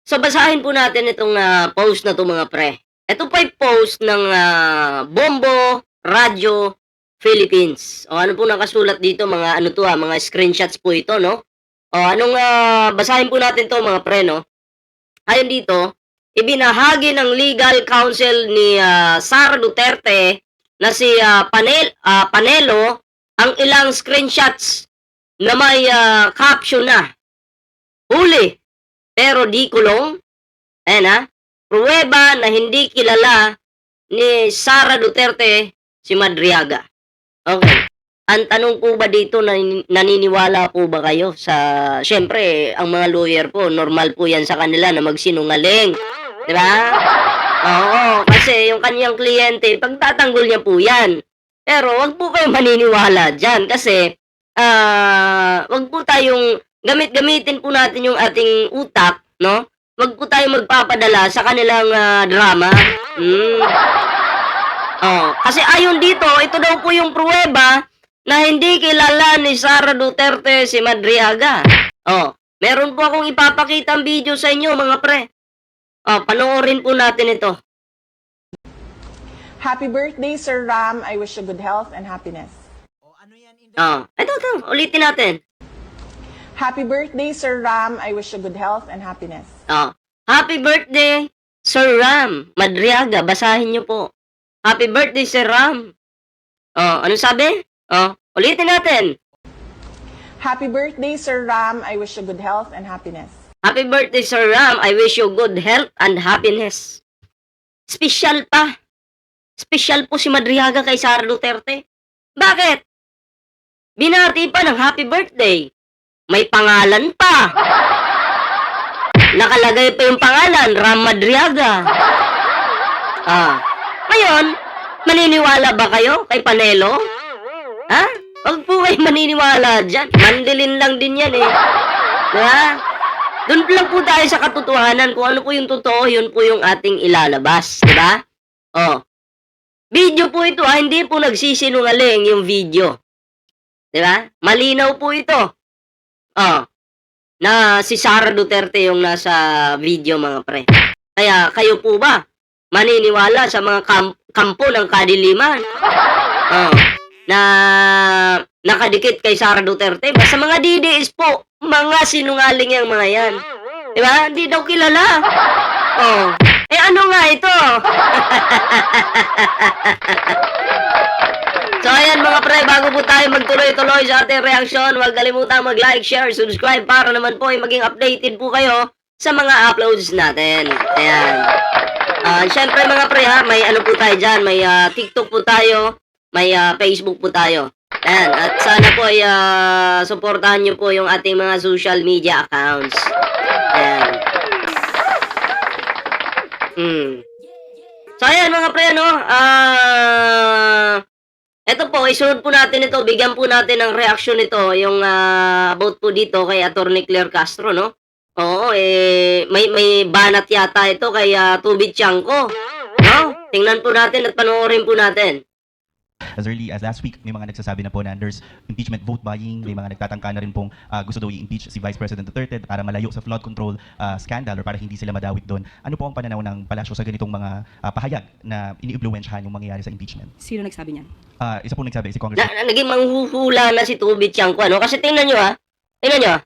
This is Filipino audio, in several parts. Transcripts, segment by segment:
So, basahin po natin itong, post na 'to mga pre. Ito po'y post ng, Bombo Radyo Philippines. O ano po nakasulat dito mga ano 'to, mga screenshots po ito 'no. O anong, basahin po natin 'to mga pre 'no. Ayon dito, ibinahagi ng legal counsel ni, Sara Duterte na si, Panelo ang ilang screenshots na may, caption na, "Huli, pero di kulong." Ayan, pruweba na hindi kilala ni Sara Duterte si Madriaga. Okay. Ang tanong po ba dito, naniniwala po ba kayo sa siyempre ang mga lawyer po normal po 'yan sa kanila na magsinungaling, 'di ba? Oo, kasi yung kaniyang kliyente pagtatanggol niya po 'yan. Pero 'wag po kayong maniniwala diyan kasi, 'wag po tayong gamitin po natin yung ating utak 'no? 'Wag po tayong magpapadala sa kanilang, drama. Hmm. Oh, kasi ayon dito, ito daw po yung pruweba na hindi kilala ni Sara Duterte si Madriaga. Oh, meron po akong ipapakitang video sa inyo mga pre. Oh, panoorin po natin ito. Happy birthday, Sir Ram. I wish you good health and happiness. Oh, ito, ulitin natin. Happy birthday, Sir Ram. I wish you good health and happiness. Oh, happy birthday, Sir Ram Madriaga. Basahin niyo po. Happy birthday, Sir Ram. Oh, ano sabi? Oh, ulitin natin. Happy birthday, Sir Ram. I wish you good health and happiness. Happy birthday, Sir Ram. I wish you good health and happiness. Special pa. Special po si Madriaga kay Sara Duterte. Bakit? Binati pa ng happy birthday. May pangalan pa. Nakalagay pa yung pangalan, Ram Madriaga. Ngayon, maniniwala ba kayo kay Panelo? Ha? Huwag po kayo maniniwala dyan. Mandilin lang din yan eh. Diba? Doon lang po tayo sa katotohanan. Kung ano po yung totoo, yun po yung ating ilalabas. Diba? Oh. Video po ito hindi po nagsisinungaling yung video. Diba? Malinaw po ito. Oh. Na si Sara Duterte yung nasa video mga pre. Kaya kayo po ba maniniwala sa mga kampo ng kadiliman? Oh. Na nakadikit kay Sara Duterte. Basta mga DDS po, mga sinungaling yung mga yan. Diba? Hindi daw kilala. Oh. Eh ano nga ito? So ayan mga pre, bago po tayo magtuloy-tuloy sa ating reaksyon, huwag kalimutang mag-like, share, subscribe para naman po ay maging updated po kayo sa mga uploads natin. Ayan. Siyempre mga pre may ano po tayo dyan, may TikTok po tayo, may Facebook po tayo. Ayan, at sana po ay supportahan nyo po yung ating mga social media accounts. Ayan. So ayan mga pre, eto po, isunod po natin ito, bigyan po natin ng reaction ito, yung about po dito kay Attorney Claire Castro, no? Oo, may banat yata ito kay Tubit Tiangco, no? Tingnan po natin at panoorin po natin. As early as last week, may mga nagsasabi na po na there's impeachment vote buying, may mga nagtatangka na rin pong gusto daw i-impeach si Vice President Duterte para malayo sa flood control scandal or para hindi sila madawit doon. Ano po ang pananaw ng palasyo sa ganitong mga pahayag na ini-influensyahan yung mangyayari sa impeachment? Sino nagsabi niyan? Isa po nagsabi, si Congressman Naging manghuhula na si Tubit Tiangco, ano? Kasi tingnan nyo tingnan nyo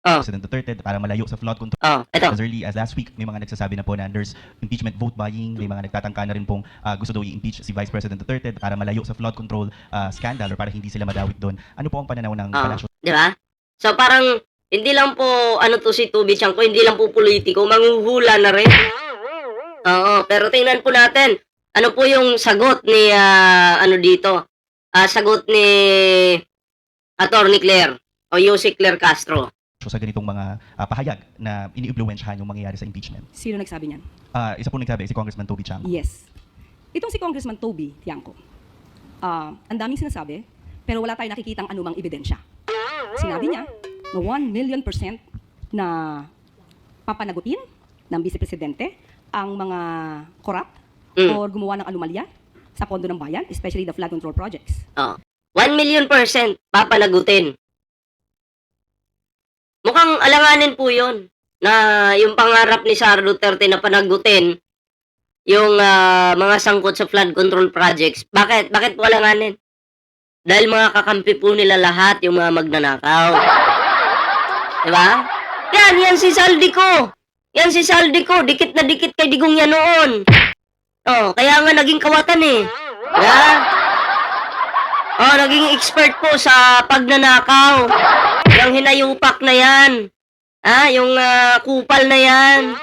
President Duterte para malayo sa flood control. Eto. As early as last week, may mga nagsasabi na po na there's impeachment vote buying, may mga nagtatangka na rin pong gusto daw i-impeach si Vice President Duterte para malayo sa flood control scandal or para hindi sila madawit doon. Ano po ang pananaw ng palasyo? Di ba? So parang hindi lang po ano to si Tubit Tiangco, hindi lang po politiko, manghuhula na rin. Oo, pero tingnan po natin ano po yung sagot ni ano dito. Sagot ni Attorney Claire o Yusek Claire Castro. Sa ganitong mga pahayag na ini-influensyahan yung mangyayari sa impeachment. Sino nagsabi niyan? Isa po nagsabi, si Congressman Toby Chanco. Yes. Itong si Congressman Toby Tiangco, ang daming sinasabi, pero wala tayong nakikitang anumang ebidensya. Sinabi niya na 1,000,000% na papanagutin ng Vice Presidente ang mga corrupt or gumawa ng anomalya sa pondo ng bayan, especially the flood control projects. 1,000,000% papanagutin. Mukhang alanganin po yun na yung pangarap ni Sara Duterte na panagutin yung mga sangkot sa flood control projects. Bakit? Bakit po alanganin? Dahil mga kakampi po nila lahat yung mga magnanakaw. Diba? Yan si Saldico. Yan si Saldico, dikit na dikit kay Digong yan noon. Oh, kaya nga naging kawatan eh. Diba? Oh, naging expert po sa pagnanakaw. Yung hinayupak na yan. Yung kupal na yan.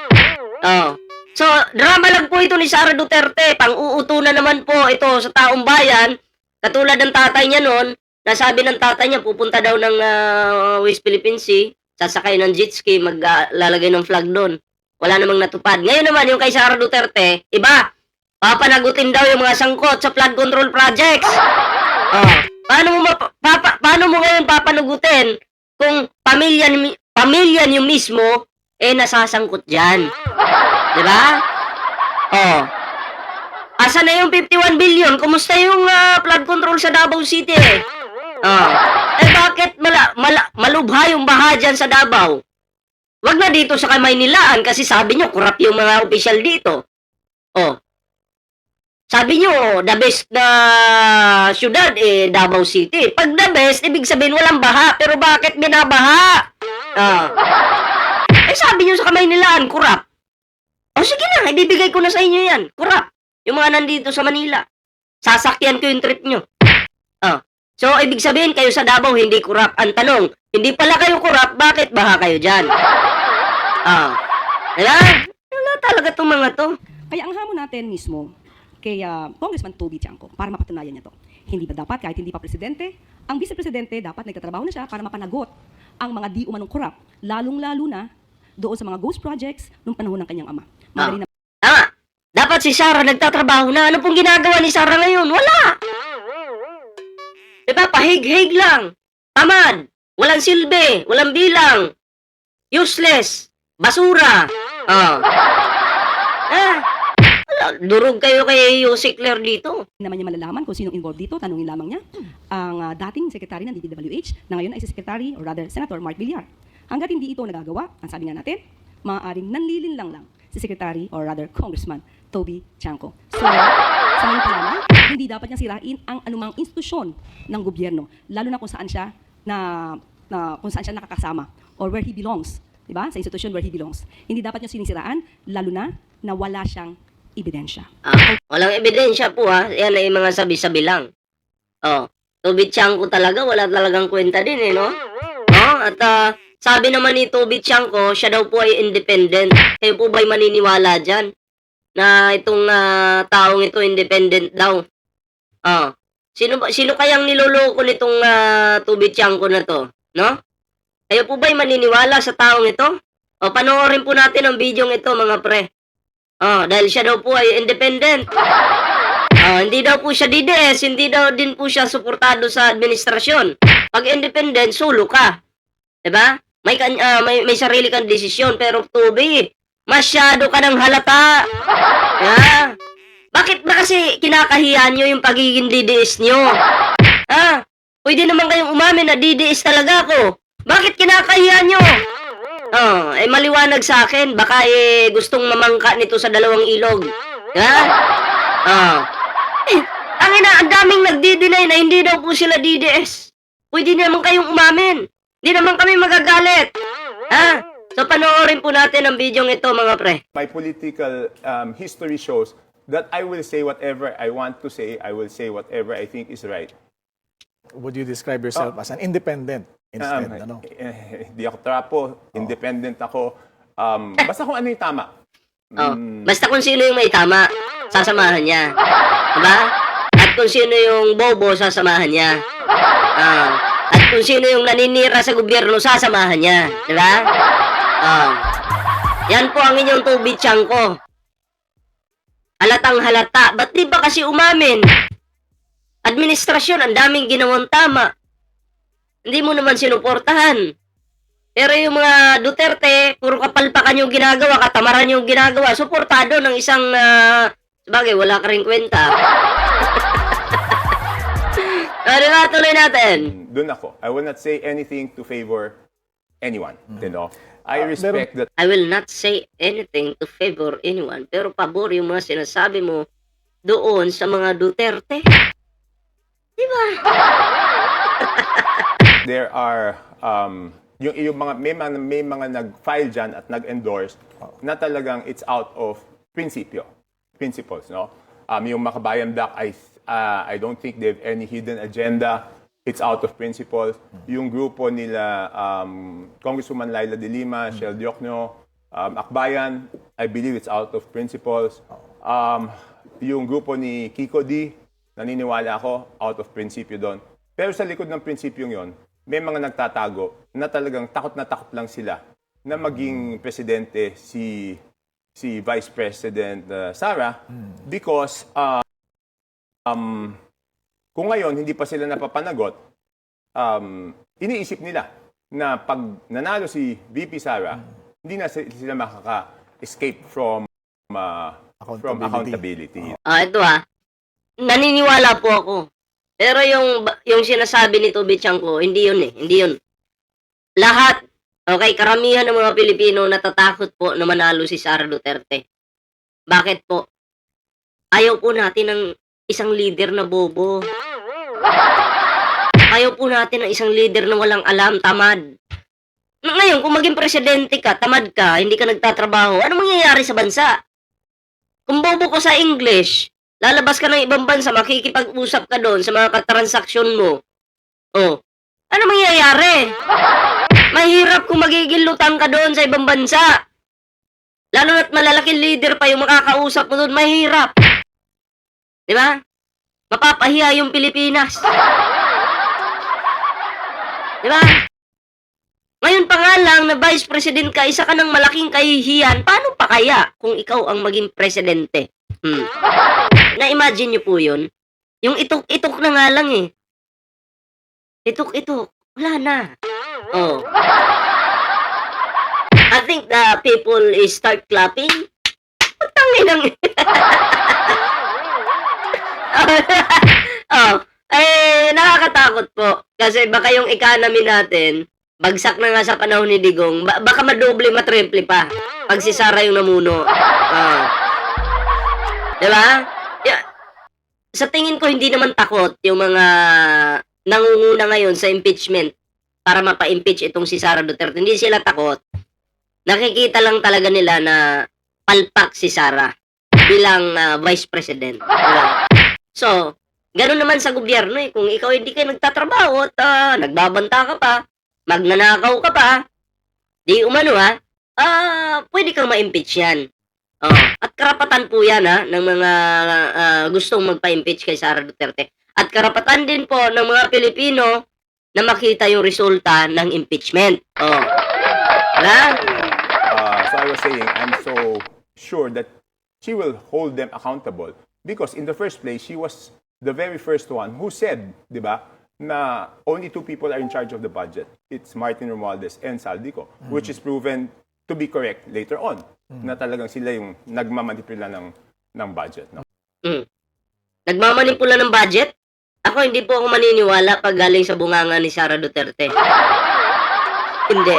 Oh. So, drama lang po ito ni Sara Duterte. Pang-uuto na naman po ito sa taong bayan. Katulad ng tatay niya noon, nasabi ng tatay niya, pupunta daw ng West Philippine Sea, sasakay ng jet ski, maglalagay ng flag doon. Wala namang natupad. Ngayon naman, yung kay Sara Duterte, iba. Papanagutin daw yung mga sangkot sa flood control projects. Oh. Paano mo ngayon papanagutin kung pamilya niyo mismo nasasangkot dyan? Diba? Oh. Asa na yung 51 billion? Kumusta yung flood control sa Davao City? Oh. Bakit malubha yung baha dyan sa Davao? Wag na dito sa Kamaynilaan kasi sabi nyo, kurap yung mga opisyal dito. Oh. Sabi nyo, the best na syudad, Davao City. Pag the best, ibig sabihin walang baha. Pero bakit binabaha? Sabi nyo sa Kamaynilaan, kurap. O sige na, ibibigay ko na sa inyo yan. Kurap. Yung mga nandito sa Manila. Sasakyan ko yung trip nyo. So, ibig sabihin, kayo sa Davao, hindi kurap. Ang tanong, hindi pala kayo kurap, bakit baha kayo dyan? Wala talaga itong mga to. Kaya ang hamon natin mismo kay Congressman Toby Tiangco para mapatunayan niya to. Hindi ba dapat kahit hindi pa presidente, ang vice-presidente dapat nagtatrabaho na siya para mapanagot ang mga di umanong korap, lalong-lalo na doon sa mga ghost projects nung panahon ng kanyang ama. Madali na Tama. Dapat si Sara nagtatrabaho na. Ano pong ginagawa ni Sara ngayon? Wala. Diba? Pahig-hig lang. Tamad. Walang silbi. Walang bilang. Useless. Basura. Durog kayo kay Yusik Claire dito. naman niya malalaman kung sinong involved dito, tanungin lamang niya ang dating secretary ng DPWH na ngayon ay si Secretary or rather Senator Mark Villar. Hanggat hindi ito nagagawa, ang sabi nga natin, maaaring nanlilinlang lang si Secretary or rather Congressman Toby Tiangco. So, sa ngayon pa lamang, hindi dapat niya sirain ang anumang institusyon ng gobyerno, lalo na kung saan siya kung saan siya nakakasama or where he belongs, di ba? Sa institusyon where he belongs. Hindi dapat niya sinisiraan, lalo na wala siyang ebidensya. Walang ebidensya po Yan ay mga sabi-sabi lang. Toby Tiangco talaga, wala talagang kwenta din no? At sabi naman ni Toby Tiangco, siya daw po ay independent. Kayo po ba'y maniniwala dyan? Na itong taong ito independent daw. Sino kayang niloloko nitong Toby Tiangco na to? No? Kayo po ba'y maniniwala sa taong ito? Panoorin po natin ang video ito mga pre. Dahil siya daw po ay independent. Hindi daw po siya DDS, hindi daw din po siya suportado sa administrasyon. Pag independent, solo ka. Diba? May sarili kang desisyon, pero Toby, masyado ka ng halata. Bakit ba kasi kinakahiyan nyo yung pagiging DDS nyo? Pwede naman kayong umamin na DDS talaga ako. Bakit kinakahiyan nyo? Maliwanag sa akin. Baka gustong mamangka nito sa dalawang ilog. Ang daming nagdi-deny na hindi daw po sila DDS. Pwede naman kayong umamin. Hindi naman kami magagalit. So panoorin po natin ang video ito mga pre. My political history shows that I will say whatever I want to say. I will say whatever I think is right. Would you describe yourself as an independent instead? Hindi ako trapo. Independent ako. Basta kung ano yung tama. Basta kung sino yung may tama, sasamahan niya. Diba? At kung sino yung bobo, sasamahan niya. At kung sino yung naninira sa gobyerno, sasamahan niya. Diba? Yan po ang inyong Toby Tiangco. Halatang halata. Ba't di ba kasi umamin? Administrasyon, ang daming ginawang tama. Hindi mo naman sinuportahan. Pero yung mga Duterte, puro kapalpakan yung ginagawa, katamaran yung ginagawa, suportado ng isang, sabagay, wala ka rin kwenta. Diba, tuloy natin. Doon ako. I will not say anything to favor anyone. You know? I respect that I will not say anything to favor anyone, pero pabor yung mga sinasabi mo doon sa mga Duterte. Di ba? there are yung mga may mga nag-file diyan at nag-endorse na talagang it's out of principles, no? Yung Makabayan Black, I don't think they have any hidden agenda. It's out of principles. Yung grupo nila Congresswoman Laila de Lima, Shell Diokno, Akbayan, I believe it's out of principles. Yung grupo ni Kiko D, naniniwala ako, out of principio doon. Pero sa likod ng prinsipyong yon, may mga nagtatago na talagang takot na takot lang sila na maging presidente si Vice President Sara because kung ngayon hindi pa sila napapanagot, iniisip nila na pag nanalo si VP Sara, hindi na sila makaka-escape from accountability. Ito naniniwala po ako. Pero yung sinasabi ni Toby Chanko, hindi yun eh. Hindi yun. Lahat, okay, karamihan ng mga Pilipino natatakot po na manalo si Sara Duterte. Bakit po? Ayaw po natin ng isang leader na bobo. Ayaw po natin ng isang leader na walang alam, tamad. Ngayon, kung maging presidente ka, tamad ka, hindi ka nagtatrabaho, ano mangyayari sa bansa? Kung bobo ka sa English, lalabas ka ng ibang bansa, makikipag-usap ka doon sa mga katransaksyon mo. Oh, ano mangyayari? Mahirap kung magiging lutang ka doon sa ibang bansa. Lalo na't malalaking leader pa yung makakausap mo doon, mahirap. Di ba? Mapapahiya yung Pilipinas. Di ba? Ngayon pa nga lang na Vice President ka, isa ka ng malaking kahihiyan, paano pa kaya kung ikaw ang maging presidente? Na-imagine nyo po yun? Yung itok-itok na nga lang eh. Itok-itok. Wala na. Oh. I think the people is start clapping. Pagtangin ng... nakakatakot po. Kasi baka yung economy natin, bagsak na nga sa panahon ni Digong, baka madoble, matriple pa. Pag si Sara yung namuno. Diba? Sa tingin ko, hindi naman takot yung mga nangunguna ngayon sa impeachment para mapa-impeach itong si Sara Duterte. Hindi sila takot. Nakikita lang talaga nila na palpak si Sara bilang Vice President. Diba? So, gano'n naman sa gobyerno eh. Kung ikaw hindi ka nagtatrabaho at nagbabanta ka pa, magnanakaw ka pa, di umano pwede kang ma-impeach yan. At karapatan po yan ng mga gustong magpa-impeach kay Sara Duterte. At karapatan din po ng mga Pilipino na makita yung resulta ng impeachment. So I was saying, I'm so sure that she will hold them accountable because in the first place, she was the very first one who said, di ba, na only two people are in charge of the budget. It's Martin Romualdez and Saldico, which is proven to be correct later on. Na talagang sila yung nagmamanipula ng budget. No? Nagmamanipula ng budget? Ako, hindi po ako maniniwala pag galing sa bunganga ni Sara Duterte. Hindi.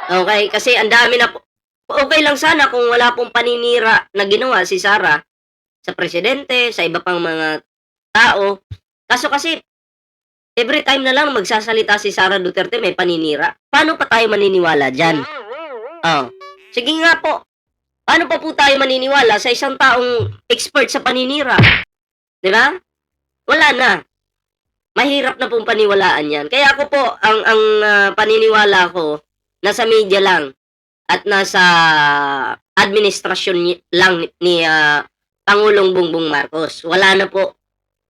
Okay, kasi ang dami na po. Okay lang sana kung wala pong paninira na ginawa si Sara sa presidente, sa iba pang mga tao. Kaso kasi, every time na lang magsasalita si Sara Duterte, may paninira. Paano pa tayo maniniwala dyan? Sige nga po. Paano pa po tayo maniniwala sa isang taong expert sa paninira? Di ba? Wala na. Mahirap na pong paniwalaan yan. Kaya ako po, ang paniniwala ko, nasa media lang at nasa administrasyon lang ni Pangulong Bongbong Marcos. Wala na po.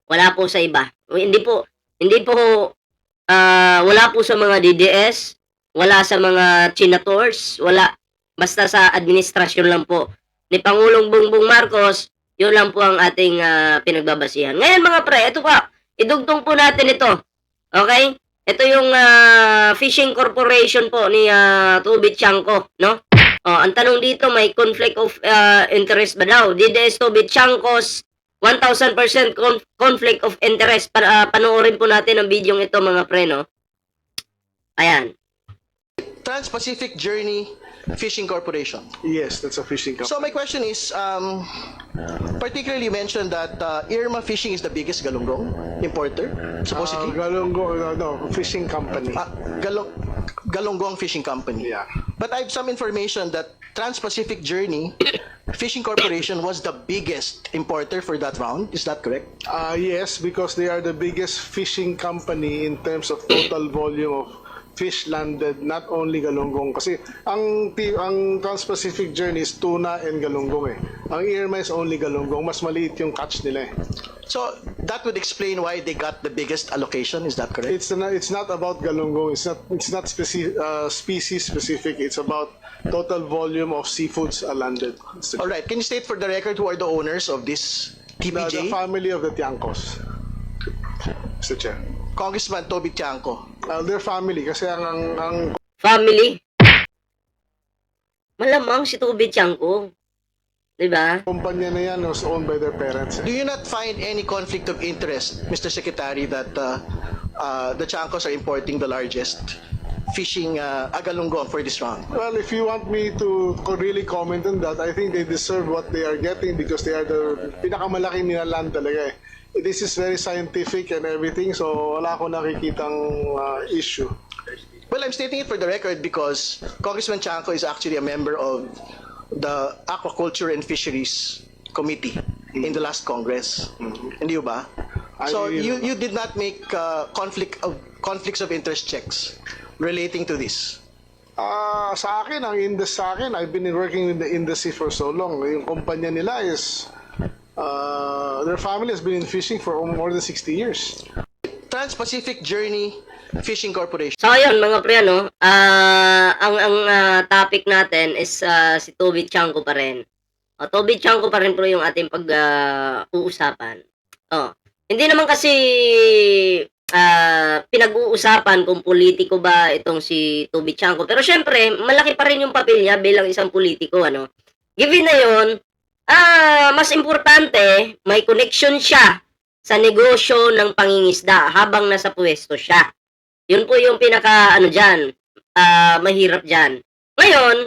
Wala po sa iba. Hindi po, wala po sa mga DDS, wala sa mga senators, wala. Basta sa administrasyon lang po ni Pangulong Bongbong Marcos, yun lang po ang ating pinagbabasihan. Ngayon mga pre, ito pa, idugtong po natin ito. Okay? Ito yung Fishing Corporation po ni Toby Chanko, no? Ang tanong dito, may conflict of interest ba daw? DDS Toby Chanko's 1,000% conflict of interest. Panoorin po natin ang video ito mga pre, no? Ayan. Trans-Pacific Journey Fishing Corporation. Yes, that's a fishing company. So my question is, particularly you mentioned that Irma Fishing is the biggest galunggong importer, supposedly. Fishing company. Galunggong Fishing Company. Yeah. But I have some information that Trans-Pacific Journey Fishing Corporation was the biggest importer for that round. Is that correct? Yes, because they are the biggest fishing company in terms of total volume of fish landed, not only galunggong. Kasi ang Trans-Pacific Journey is tuna and galunggong eh. Ang Irma is only galunggong. Mas maliit yung catch nila eh. So that would explain why they got the biggest allocation. Is that correct? It's not about galunggong. It's not species specific. It's about total volume of seafoods landed. All right. Can you state for the record who are the owners of this The TPJ? family of the Tiangcos, Mr. Chair. Congressman Toby Tiangco. Their family kasi ang Family. Malamang si Toby Tiangco. Diba? kumpanya na yan was owned by their parents. Do you not find any conflict of interest, Mr. Secretary, that the Tiangcos are importing the largest fishing agalunggong for this round? Well, if you want me to really comment on that, I think they deserve what they are getting because they are the pinakamalaki nila land talaga eh. This is very scientific and everything, so wala akong nakikitang issue. Well, I'm stating it for the record because Congressman Tiangco is actually a member of the Aquaculture and Fisheries Committee in the last Congress. Hindi ba? So you did not make conflicts of interest checks relating to this. Sa akin, I've been working in the industry for so long. Yung kumpanya nila is, their family has been in fishing for more than 60 years. Trans-Pacific Journey Fishing Corporation. So ayun mga pre, ano, ang topic natin is si Toby Tiangco pa rin. Toby Tiangco pa rin pro yung ating pag-uusapan. Hindi naman kasi pinag-uusapan kung politiko ba itong si Toby Tiangco. Pero syempre, malaki pa rin yung papel niya bilang isang politiko, ano. Given na yun, mas importante, may connection siya sa negosyo ng pangingisda habang nasa pwesto siya. Yun po yung pinaka, mahirap dyan. Ngayon,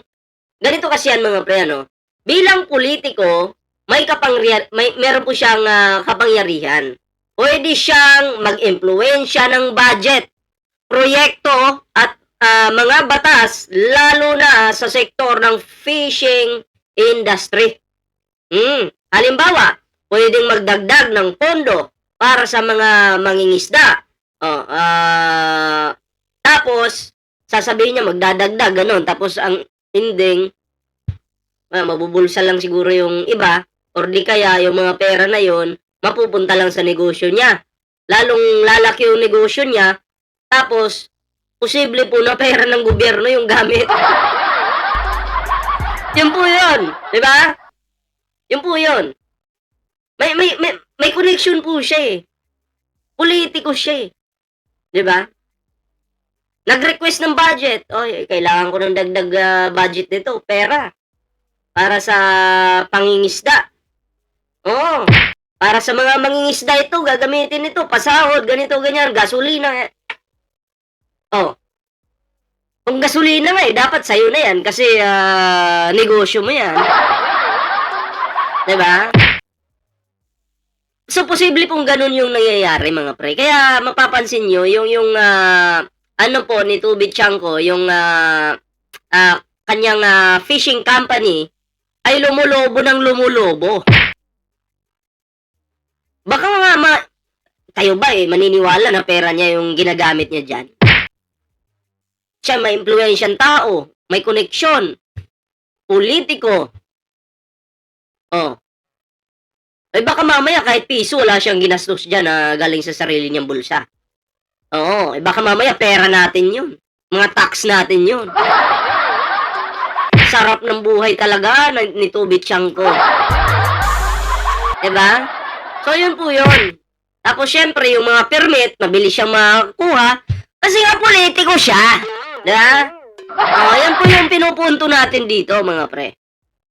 ganito kasi yan mga pre, ano, bilang politiko, meron po siyang kapangyarihan. Pwede siyang mag-impluwensya ng budget, proyekto, at mga batas, lalo na sa sektor ng fishing industry. Halimbawa, pwedeng magdagdag ng pondo para sa mga mangingisda. Tapos, sasabihin niya magdadagdag, ganun. Tapos, ang ending, mabubulsa lang siguro yung iba, or di kaya yung mga pera na yon mapupunta lang sa negosyo niya. Lalong lalaki yung negosyo niya, tapos, posible po na pera ng gobyerno yung gamit. Yun po yun. Diba? Yun po yun. May connection po siya eh. Politiko siya eh. Diba? Nag-request ng budget. Oy, kailangan ko ng dagdag budget nito. Pera. Para sa pangingisda. Para sa mga mangingisda ito, gagamitin ito. Pasahod, ganito, ganyan. Gasolina. Kung gasolina nga dapat sa'yo na yan. Kasi negosyo mo yan. Diba? So, posible pong ganun yung nangyayari, mga pre. Kaya, mapapansin nyo, yung po, ni Toby Tiangco, yung kanyang fishing company, ay lumulobo ng lumulobo. Baka nga, kayo ba maniniwala na pera niya yung ginagamit niya dyan? Siya may impluwensyang tao, may koneksyon, politiko. Baka mamaya kahit piso wala siyang ginastos dyan na galing sa sarili niyang bulsa. Baka mamaya pera natin yun. Mga tax natin yun. Sarap ng buhay talaga ni Toby Tiangco. Diba? So yun po yun. Tapos syempre yung mga permit, mabilis siyang makakuha kasi nga politiko siya. Diba? Yan po yung pinupunto natin dito mga pre.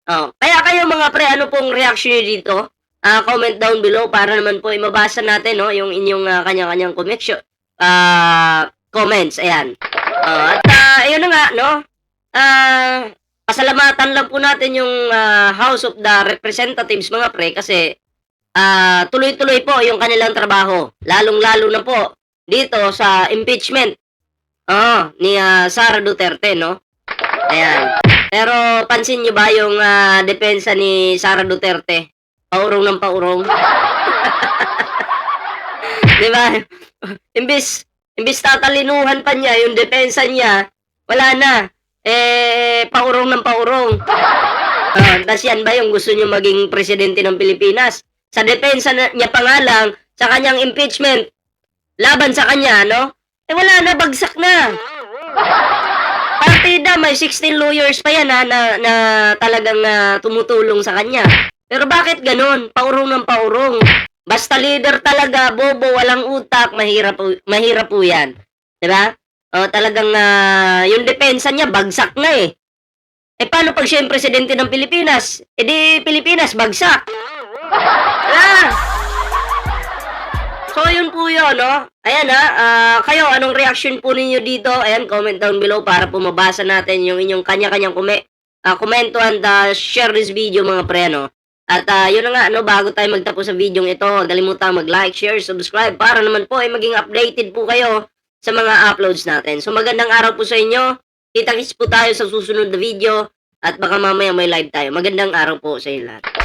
Kaya kayo mga pre, ano pong reaction niyo dito? Comment down below para naman po mabasa natin yung inyong kanya-kanyang comments. Ayan. At ayun na nga, no? Pasalamatan lang po natin yung House of the Representatives, mga pre, kasi tuloy-tuloy po yung kanilang trabaho. Lalong-lalo na po dito sa impeachment ni Sara Duterte, no? Ayan. Pero pansin nyo ba yung depensa ni Sara Duterte? Paurong ng paurong. Di ba? Imbis tatalinuhan pa niya yung depensa niya, wala na. Paurong ng paurong. Tas yan ba yung gusto niyo maging presidente ng Pilipinas? Sa depensa niya pa nga lang, sa kanyang impeachment, laban sa kanya, no? Wala na, bagsak na. Partida, may 16 lawyers pa yan na talagang tumutulong sa kanya. Pero bakit ganun? Paurong ng paurong. Basta leader talaga, bobo, walang utak, mahirap po yan. Diba? Talagang yung depensa niya, bagsak na eh. Paano pag siya yung presidente ng Pilipinas? Di Pilipinas, bagsak. So, yun po yun, no? Ayan kayo, anong reaction po ninyo dito? Ayan, comment down below para po mabasa natin yung inyong kanya-kanyang komento and share this video, mga pre, no? At yun na nga, no, bago tayo magtapos sa video ito, huwag kalimutan mag-like, share, subscribe para naman po ay maging updated po kayo sa mga uploads natin. So, magandang araw po sa inyo. Kita-kits po tayo sa susunod na video at baka mamaya may live tayo. Magandang araw po sa inyo lahat.